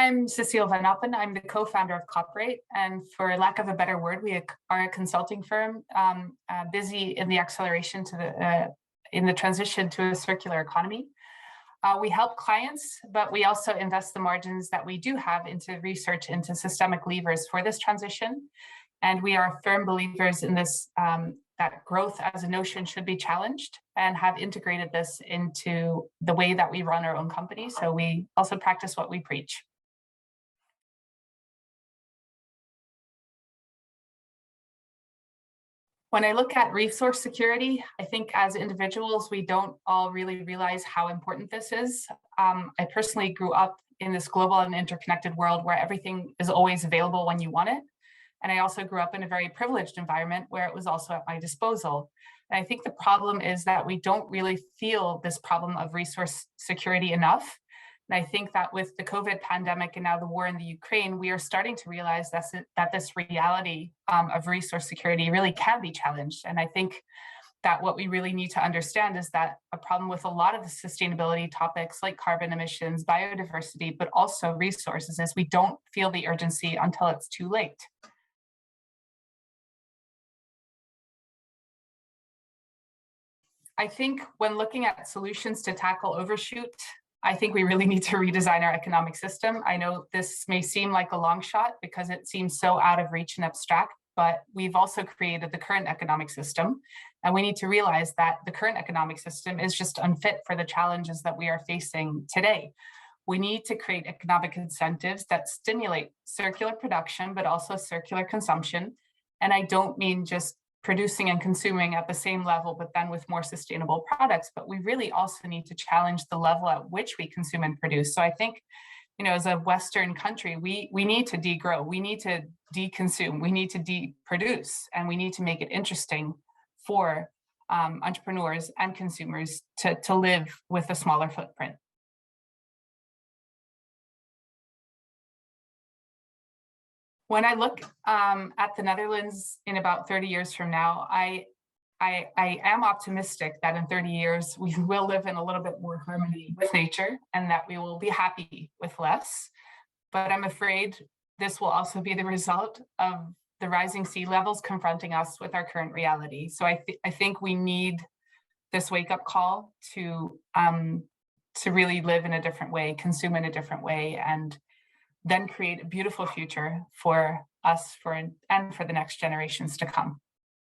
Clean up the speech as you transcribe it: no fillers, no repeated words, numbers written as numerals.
I'm Cecile van Oppen. I'm the co-founder of Cooperate, and for lack of a better word, we are a consulting firm busy in the acceleration in the transition to a circular economy. We help clients, but we also invest the margins that we do have into research into systemic levers for this transition. And we are firm believers in this, that growth as a notion should be challenged, and have integrated this into the way that we run our own company. So we also practice what we preach. When I look at resource security, I think as individuals, we don't all really realize how important this is. I personally grew up in this global and interconnected world where everything is always available when you want it. And I also grew up in a very privileged environment where it was also at my disposal. And I think the problem is that we don't really feel this problem of resource security enough. And I think that with the COVID pandemic and now the war in the Ukraine, we are starting to realize that this reality of resource security really can be challenged. And I think that what we really need to understand is that a problem with a lot of the sustainability topics like carbon emissions, biodiversity, but also resources is we don't feel the urgency until it's too late. I think when looking at solutions to tackle overshoot, I think we really need to redesign our economic system. I know this may seem like a long shot because it seems so out of reach and abstract, but we've also created the current economic system. And we need to realize that the current economic system is just unfit for the challenges that we are facing today. We need to create economic incentives that stimulate circular production, but also circular consumption. And I don't mean just producing and consuming at the same level, but then with more sustainable products. But we really also need to challenge the level at which we consume and produce. So I think, as a Western country, we need to degrow, we need to deconsume, we need to deproduce, and we need to make it interesting for entrepreneurs and consumers to live with a smaller footprint. When I look at the Netherlands in about 30 years from now, I am optimistic that in 30 years, we will live in a little bit more harmony with nature and that we will be happy with less. But I'm afraid this will also be the result of the rising sea levels confronting us with our current reality. So I think we need this wake-up call to really live in a different way, consume in a different way, and then create a beautiful future for us and for the next generations to come.